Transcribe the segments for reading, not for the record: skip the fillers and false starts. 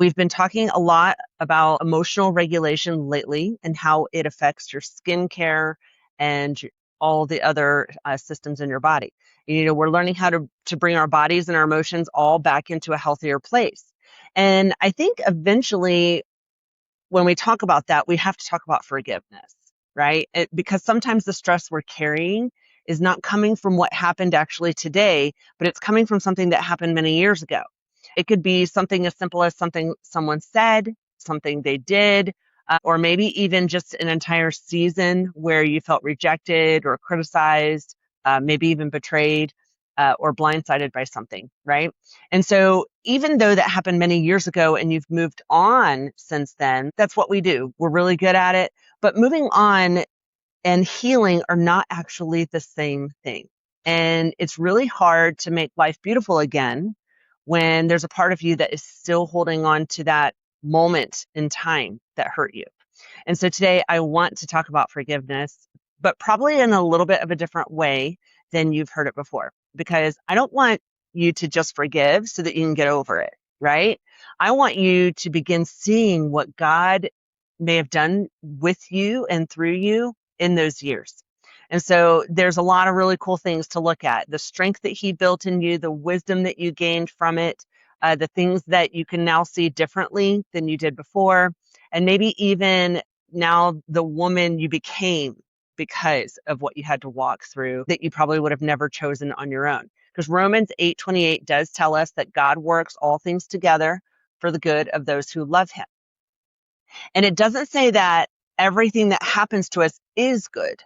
We've been talking a lot about emotional regulation lately and how it affects your skincare and all the other systems in your body. We're learning how to bring our bodies and our emotions all back into a healthier place. And I think eventually, when we talk about that, we have to talk about forgiveness, right? Because sometimes the stress we're carrying is not coming from what happened actually today, but it's coming from something that happened many years ago. It could be something as simple as something someone said, something they did, or maybe even just an entire season where you felt rejected or criticized, maybe even betrayed, or blindsided by something, right? And so, even though that happened many years ago and you've moved on since then, that's what we do. We're really good at it. But moving on and healing are not actually the same thing. And it's really hard to make life beautiful again when there's a part of you that is still holding on to that moment in time that hurt you. And so today I want to talk about forgiveness, but probably in a little bit of a different way than you've heard it before, because I don't want you to just forgive so that you can get over it, right? I want you to begin seeing what God may have done with you and through you in those years. And so there's a lot of really cool things to look at: the strength that He built in you, the wisdom that you gained from it, the things that you can now see differently than you did before, and maybe even now the woman you became because of what you had to walk through that you probably would have never chosen on your own. Because Romans 8:28 does tell us that God works all things together for the good of those who love Him. And it doesn't say that everything that happens to us is good,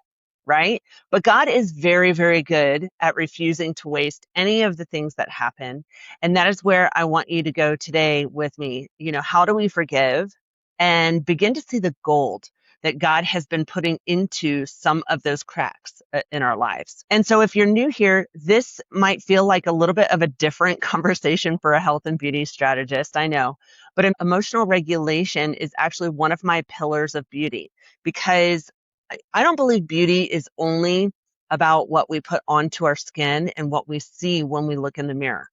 right? But God is very, very good at refusing to waste any of the things that happen. And that is where I want you to go today with me. How do we forgive and begin to see the gold that God has been putting into some of those cracks in our lives? And so if you're new here, this might feel like a little bit of a different conversation for a health and beauty strategist, I know. But emotional regulation is actually one of my pillars of beauty, because I don't believe beauty is only about what we put onto our skin and what we see when we look in the mirror.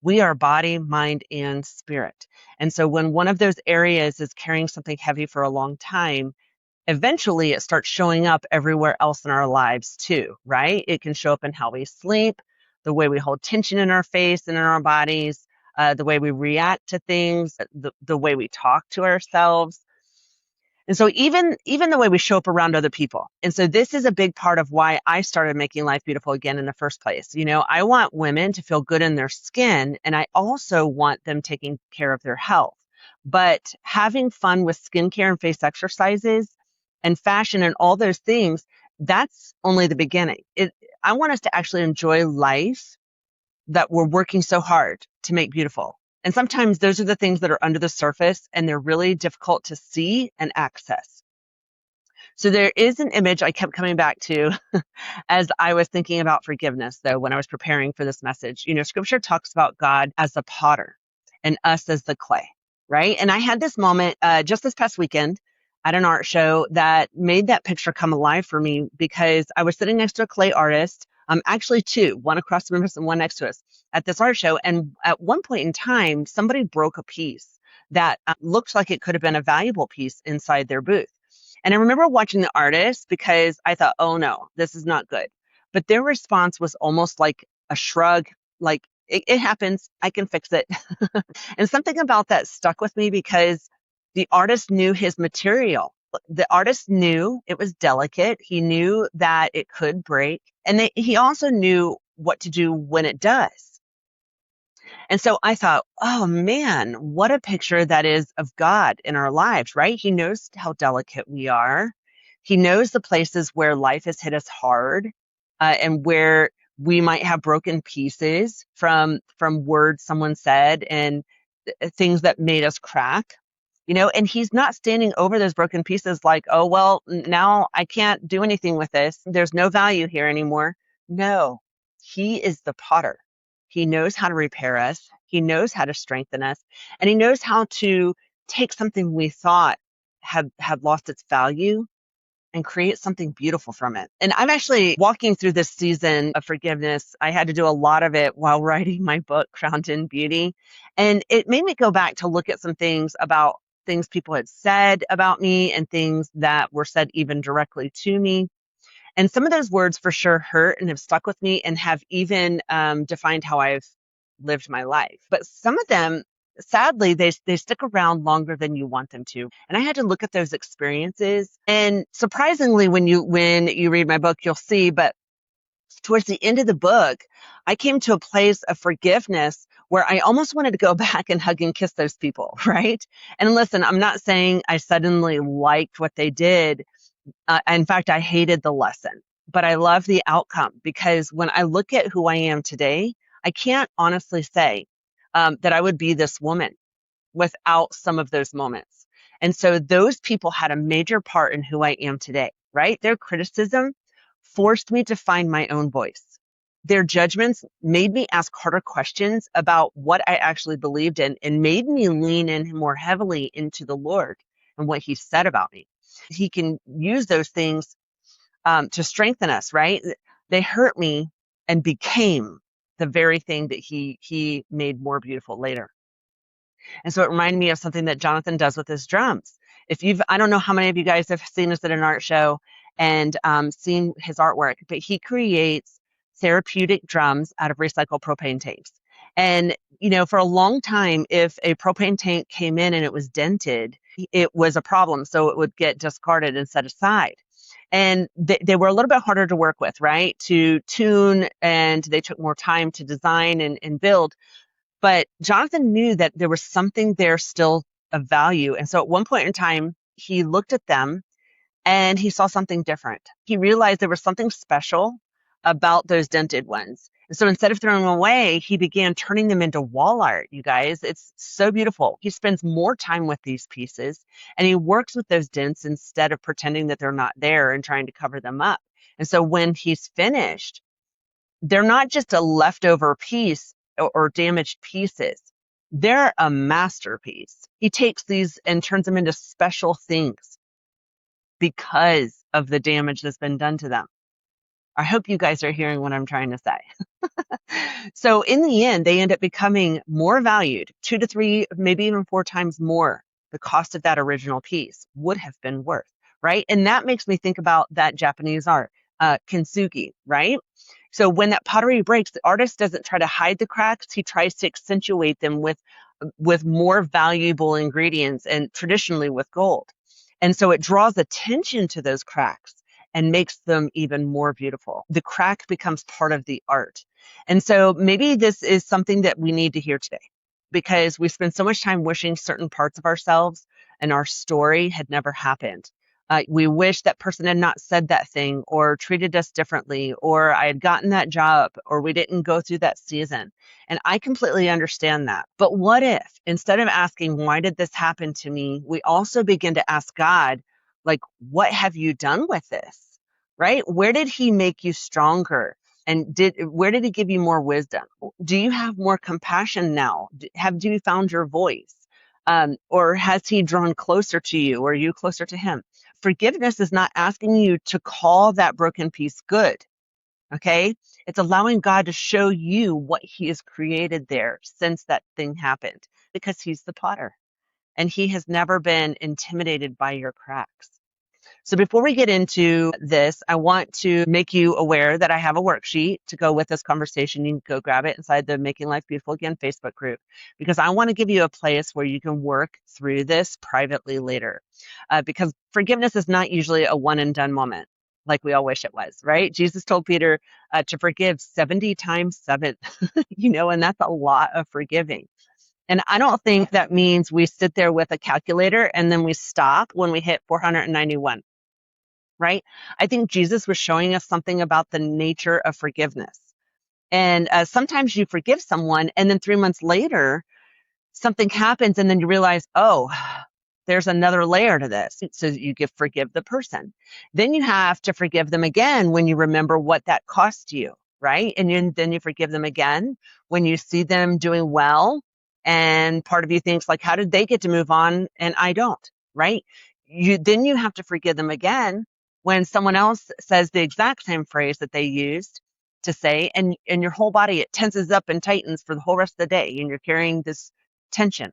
We are body, mind, and spirit. And so when one of those areas is carrying something heavy for a long time, eventually it starts showing up everywhere else in our lives too, right? It can show up in how we sleep, the way we hold tension in our face and in our bodies, the way we react to things, the way we talk to ourselves. And so even the way we show up around other people. And so this is a big part of why I started making life beautiful again in the first place. I want women to feel good in their skin, and I also want them taking care of their health. But having fun with skincare and face exercises and fashion and all those things, that's only the beginning. I want us to actually enjoy life that we're working so hard to make beautiful. And sometimes those are the things that are under the surface and they're really difficult to see and access. So there is an image I kept coming back to as I was thinking about forgiveness, though, when I was preparing for this message. Scripture talks about God as the potter and us as the clay, right? And I had this moment just this past weekend at an art show that made that picture come alive for me, because I was sitting next to a clay artist, actually two, one across from us and one next to us at this art show. And at one point in time, somebody broke a piece that looked like it could have been a valuable piece inside their booth. And I remember watching the artist because I thought, oh no, this is not good. But their response was almost like a shrug, like, it happens, I can fix it. And something about that stuck with me, because the artist knew his material. The artist knew it was delicate. He knew that it could break. And he also knew what to do when it does. And so I thought, oh man, what a picture that is of God in our lives, right? He knows how delicate we are. He knows the places where life has hit us hard, and where we might have broken pieces from words someone said and things that made us crack. And he's not standing over those broken pieces like, oh, well, now I can't do anything with this. There's no value here anymore. No, he is the potter. He knows how to repair us. He knows how to strengthen us. And he knows how to take something we thought had lost its value and create something beautiful from it. And I'm actually walking through this season of forgiveness. I had to do a lot of it while writing my book, Crowned in Beauty. And it made me go back to look at some things about things people had said about me and things that were said even directly to me. And some of those words for sure hurt and have stuck with me and have even defined how I've lived my life. But some of them, sadly, they stick around longer than you want them to. And I had to look at those experiences. And surprisingly, when you read my book, you'll see, but towards the end of the book, I came to a place of forgiveness where I almost wanted to go back and hug and kiss those people, right? And listen, I'm not saying I suddenly liked what they did. In fact, I hated the lesson, but I love the outcome because when I look at who I am today, I can't honestly say that I would be this woman without some of those moments. And so those people had a major part in who I am today, right? Their criticism forced me to find my own voice. Their judgments made me ask harder questions about what I actually believed in and made me lean in more heavily into the Lord and what He said about me. He can use those things to strengthen us, right? They hurt me and became the very thing that he made more beautiful later. And so it reminded me of something that Jonathan does with his drums. I don't know how many of you guys have seen us at an art show and seen his artwork, but he creates therapeutic drums out of recycled propane tanks. And, for a long time, if a propane tank came in and it was dented, it was a problem. So it would get discarded and set aside. And they were a little bit harder to work with, right? To tune, and they took more time to design and build. But Jonathan knew that there was something there still of value. And so at one point in time, he looked at them and he saw something different. He realized there was something special about those dented ones. And so instead of throwing them away, he began turning them into wall art, you guys. It's so beautiful. He spends more time with these pieces and he works with those dents instead of pretending that they're not there and trying to cover them up. And so when he's finished, they're not just a leftover piece or damaged pieces. They're a masterpiece. He takes these and turns them into special things because of the damage that's been done to them. I hope you guys are hearing what I'm trying to say. So in the end, they end up becoming more valued, 2 to 3, maybe even 4 times more the cost of that original piece would have been worth, right? And that makes me think about that Japanese art, kintsugi, right? So when that pottery breaks, the artist doesn't try to hide the cracks. He tries to accentuate them with more valuable ingredients, and traditionally with gold. And so it draws attention to those cracks and makes them even more beautiful. The crack becomes part of the art. And so maybe this is something that we need to hear today, because we spend so much time wishing certain parts of ourselves and our story had never happened. We wish that person had not said that thing or treated us differently, or I had gotten that job, or we didn't go through that season. And I completely understand that. But what if, instead of asking, why did this happen to me, we also begin to ask God, like, what have you done with this? Right? Where did He make you stronger? And where did He give you more wisdom? Do you have more compassion now? Have you found your voice? Or has He drawn closer to you, or are you closer to Him? Forgiveness is not asking you to call that broken piece good. Okay? It's allowing God to show you what He has created there since that thing happened, because He's the potter and He has never been intimidated by your cracks. So before we get into this, I want to make you aware that I have a worksheet to go with this conversation. You can go grab it inside the Making Life Beautiful Again Facebook group, because I want to give you a place where you can work through this privately later. Because forgiveness is not usually a one and done moment like we all wish it was, right? Jesus told Peter to forgive 70 times 7, and that's a lot of forgiving. And I don't think that means we sit there with a calculator and then we stop when we hit 491. Right? I think Jesus was showing us something about the nature of forgiveness. And sometimes you forgive someone and then 3 months later, something happens and then you realize, oh, there's another layer to this. So you forgive the person. Then you have to forgive them again when you remember what that cost you, right? And then you forgive them again when you see them doing well. And part of you thinks, like, how did they get to move on and I don't, right? Then you have to forgive them again when someone else says the exact same phrase that they used to say, and your whole body, it tenses up and tightens for the whole rest of the day, and you're carrying this tension.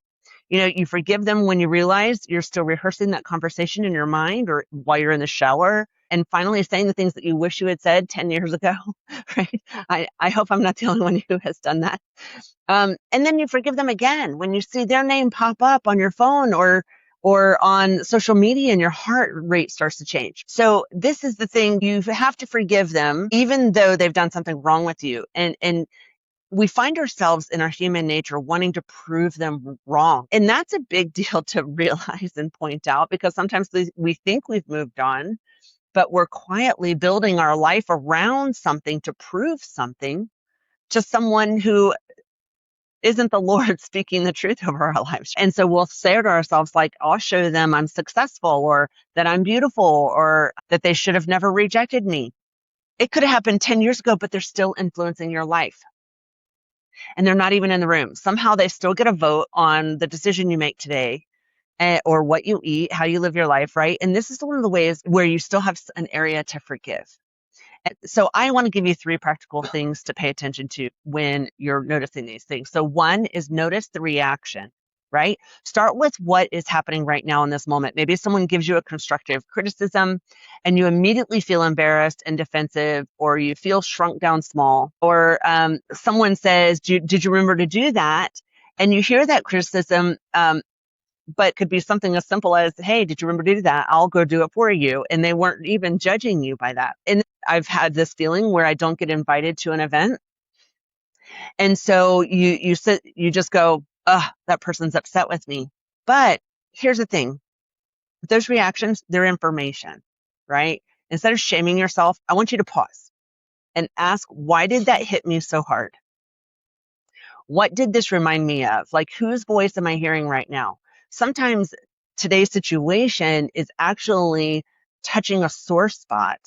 You forgive them when you realize you're still rehearsing that conversation in your mind or while you're in the shower, and finally saying the things that you wish you had said 10 years ago, right? I hope I'm not the only one who has done that. And then you forgive them again when you see their name pop up on your phone or on social media, and your heart rate starts to change. So this is the thing, you have to forgive them even though they've done something wrong with you. And we find ourselves in our human nature wanting to prove them wrong. And that's a big deal to realize and point out, because sometimes we think we've moved on, but we're quietly building our life around something to prove something to someone who isn't the Lord speaking the truth over our lives. And so we'll say to ourselves, like, I'll show them I'm successful, or that I'm beautiful, or that they should have never rejected me. It could have happened 10 years ago, but they're still influencing your life. And they're not even in the room. Somehow they still get a vote on the decision you make today, or what you eat, how you live your life, right? And this is one of the ways where you still have an area to forgive. So I want to give you 3 practical things to pay attention to when you're noticing these things. So one is notice the reaction, right? Start with what is happening right now in this moment. Maybe someone gives you a constructive criticism and you immediately feel embarrassed and defensive, or you feel shrunk down small, or someone says, did you remember to do that? And you hear that criticism, but could be something as simple as, hey, did you remember to do that? I'll go do it for you. And they weren't even judging you by that. And I've had this feeling where I don't get invited to an event. And so you just go, ugh, that person's upset with me. But here's the thing. Those reactions, they're information, right? Instead of shaming yourself, I want you to pause and ask, why did that hit me so hard? What did this remind me of? Like, whose voice am I hearing right now? Sometimes today's situation is actually touching a sore spot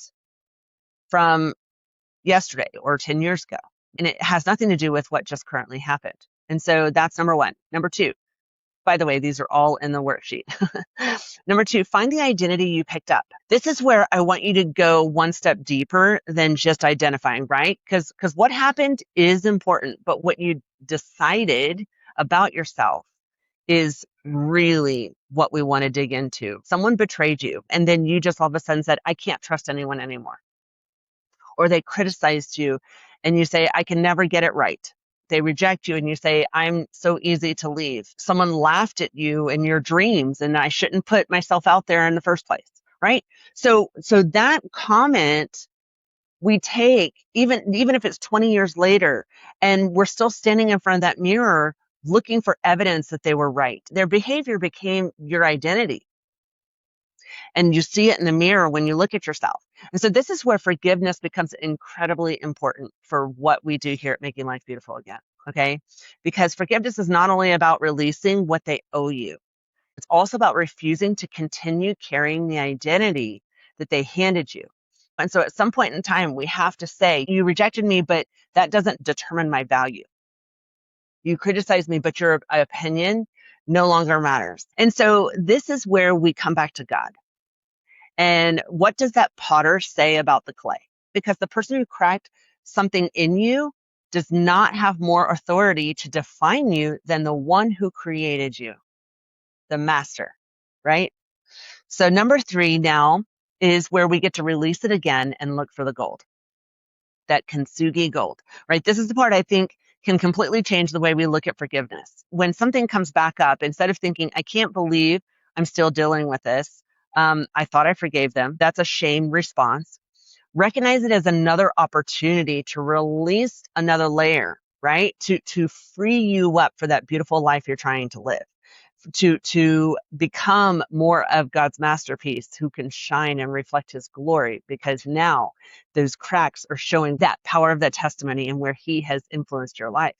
from yesterday or 10 years ago, and it has nothing to do with what just currently happened. And so that's number 1. Number 2, by the way, these are all in the worksheet. Number 2, find the identity you picked up. This is where I want you to go one step deeper than just identifying, right? Because what happened is important, but what you decided about yourself is really what we want to dig into. Someone betrayed you, and then you just all of a sudden said, I can't trust anyone anymore. Or they criticized you, and you say, I can never get it right. They reject you, and you say, I'm so easy to leave. Someone laughed at you in your dreams, and I shouldn't put myself out there in the first place, right? So that comment we take, even if it's 20 years later, and we're still standing in front of that mirror looking for evidence that they were right. Their behavior became your identity. And you see it in the mirror when you look at yourself. And so this is where forgiveness becomes incredibly important for what we do here at Making Life Beautiful Again, okay? Because forgiveness is not only about releasing what they owe you, it's also about refusing to continue carrying the identity that they handed you. And so at some point in time, we have to say, you rejected me, but that doesn't determine my value. You criticized me, but your opinion no longer matters. And so this is where we come back to God. And what does that potter say about the clay? Because the person who cracked something in you does not have more authority to define you than the one who created you, the master, right? So number 3 now is where we get to release it again and look for the gold, that kintsugi gold, right? This is the part I think can completely change the way we look at forgiveness. When something comes back up, instead of thinking, I can't believe I'm still dealing with this, I thought I forgave them. That's a shame response. Recognize it as another opportunity to release another layer, right? To free you up for that beautiful life you're trying to live, to become more of God's masterpiece who can shine and reflect his glory, because now those cracks are showing that power of that testimony and where he has influenced your life.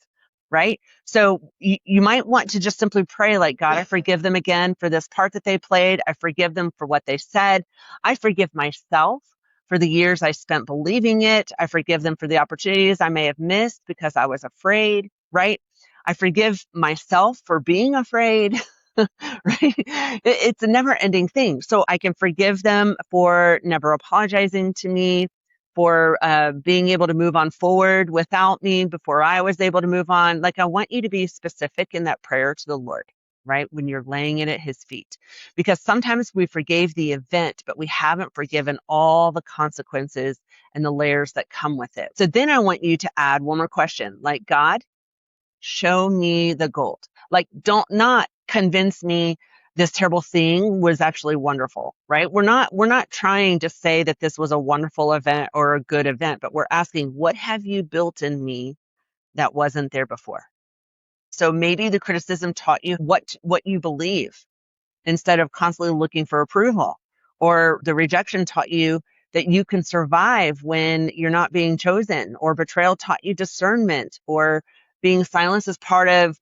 Right? So you might want to just simply pray, like, God, I forgive them again for this part that they played. I forgive them for what they said. I forgive myself for the years I spent believing it. I forgive them for the opportunities I may have missed because I was afraid, right? I forgive myself for being afraid. right? It's a never ending thing. So I can forgive them for never apologizing to me, for being able to move on forward without me before I was able to move on. Like, I want you to be specific in that prayer to the Lord, right? When you're laying it at his feet, because sometimes we forgave the event, but we haven't forgiven all the consequences and the layers that come with it. So then I want you to add one more question, like, God, show me the gold. Like, don't not convince me this terrible thing was actually wonderful, right? We're not trying to say that this was a wonderful event or a good event, but we're asking, what have you built in me that wasn't there before? So maybe the criticism taught you what you believe instead of constantly looking for approval, or the rejection taught you that you can survive when you're not being chosen, or betrayal taught you discernment, or being silenced is part of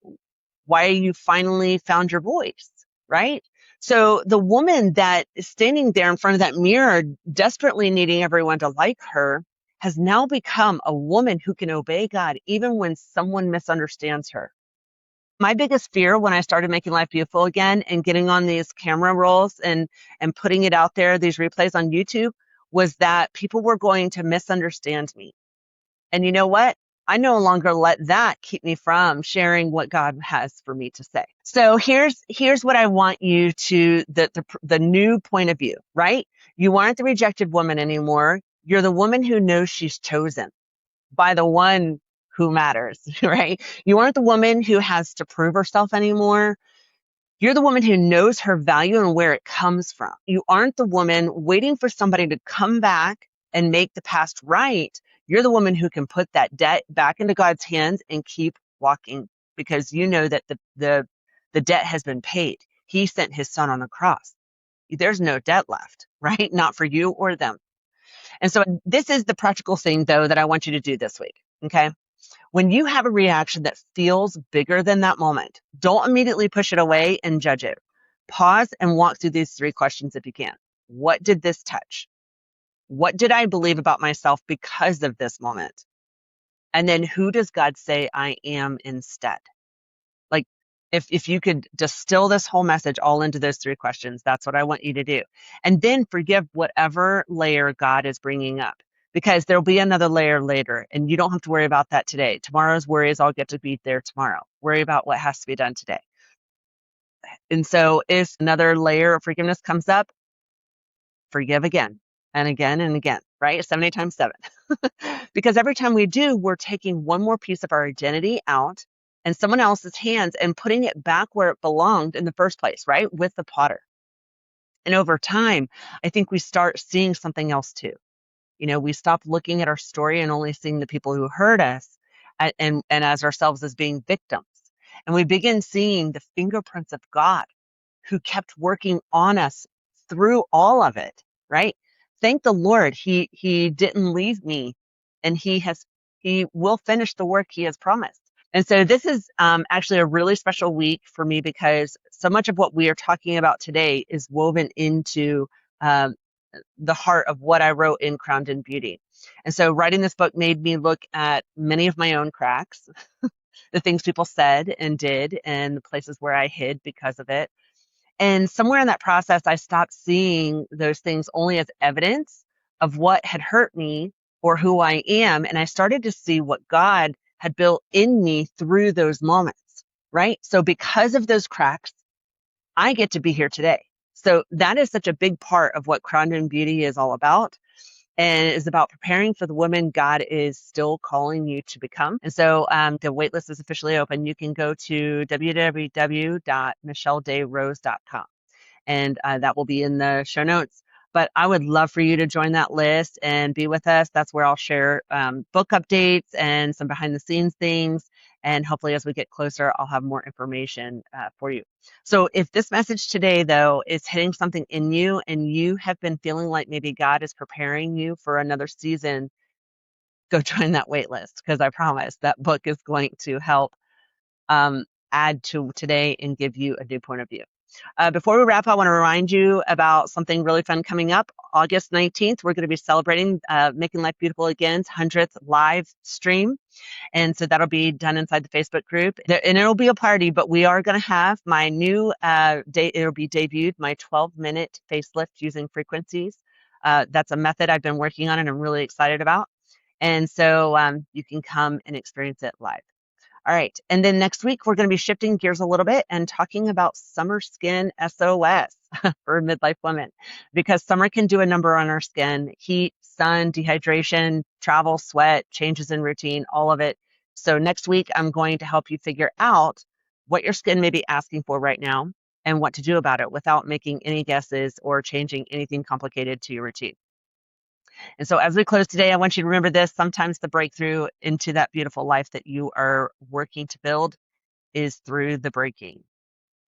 why you finally found your voice, right? So the woman that is standing there in front of that mirror, desperately needing everyone to like her, has now become a woman who can obey God even when someone misunderstands her. My biggest fear when I started making life beautiful again and getting on these camera rolls and putting it out there, these replays on YouTube, was that people were going to misunderstand me. And you know what? I no longer let that keep me from sharing what God has for me to say. So here's what I want you to, the new point of view, right? You aren't the rejected woman anymore. You're the woman who knows she's chosen by the one who matters, right? You aren't the woman who has to prove herself anymore. You're the woman who knows her value and where it comes from. You aren't the woman waiting for somebody to come back and make the past right. You're the woman who can put that debt back into God's hands and keep walking, because you know that the debt has been paid. He sent his son on the cross. There's no debt left, right? Not for you or them. And so this is the practical thing, though, that I want you to do this week. Okay. When you have a reaction that feels bigger than that moment, don't immediately push it away and judge it. Pause and walk through these three questions if you can. What did this touch? What did I believe about myself because of this moment? And then who does God say I am instead? Like, if you could distill this whole message all into those three questions, that's what I want you to do. And then forgive whatever layer God is bringing up, because there'll be another layer later, and you don't have to worry about that today. Tomorrow's worries all get to be there tomorrow. Worry about what has to be done today. And so if another layer of forgiveness comes up, forgive again and again and again, right? 70 times 7. Because every time we do, we're taking one more piece of our identity out and someone else's hands and putting it back where it belonged in the first place, right? With the potter. And over time, I think we start seeing something else too. You know, we stop looking at our story and only seeing the people who hurt us and as ourselves as being victims. And we begin seeing the fingerprints of God who kept working on us through all of it, right? Thank the Lord, he didn't leave me, and he will finish the work he has promised. And so this is actually a really special week for me, because so much of what we are talking about today is woven into um, the heart of what I wrote in Crowned in Beauty. And so writing this book made me look at many of my own cracks, the things people said and did, and the places where I hid because of it. And somewhere in that process, I stopped seeing those things only as evidence of what had hurt me or who I am. And I started to see what God had built in me through those moments, right? So because of those cracks, I get to be here today. So that is such a big part of what Crowned in Beauty is all about, and is about preparing for the woman God is still calling you to become. And so the waitlist is officially open. You can go to www.michelledayrose.com, and that will be in the show notes. But I would love for you to join that list and be with us. That's where I'll share book updates and some behind the scenes things. And hopefully as we get closer, I'll have more information for you. So if this message today, though, is hitting something in you and you have been feeling like maybe God is preparing you for another season, go join that wait list, because I promise that book is going to help add to today and give you a new point of view. Before we wrap, I want to remind you about something really fun coming up. August 19th, we're going to be celebrating Making Life Beautiful Again's 100th live stream. And so that'll be done inside the Facebook group. And it'll be a party, but we are going to have my new it'll be debuted, my 12-minute facelift using frequencies. That's a method I've been working on and I'm really excited about. And so you can come and experience it live. All right. And then next week, we're going to be shifting gears a little bit and talking about summer skin SOS for midlife women, because summer can do a number on our skin: heat, sun, dehydration, travel, sweat, changes in routine, all of it. So next week, I'm going to help you figure out what your skin may be asking for right now and what to do about it without making any guesses or changing anything complicated to your routine. And so as we close today, I want you to remember this: sometimes the breakthrough into that beautiful life that you are working to build is through the breaking.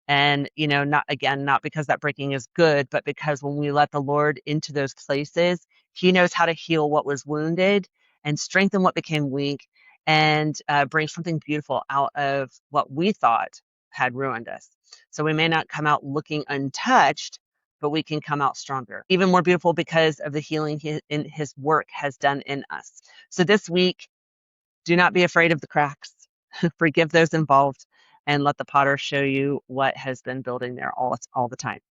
And, not because that breaking is good, but because when we let the Lord into those places, he knows how to heal what was wounded and strengthen what became weak, and bring something beautiful out of what we thought had ruined us. So we may not come out looking untouched, but we can come out stronger, even more beautiful because of the healing in his work has done in us. So this week, do not be afraid of the cracks. Forgive those involved and let the potter show you what has been building there all the time.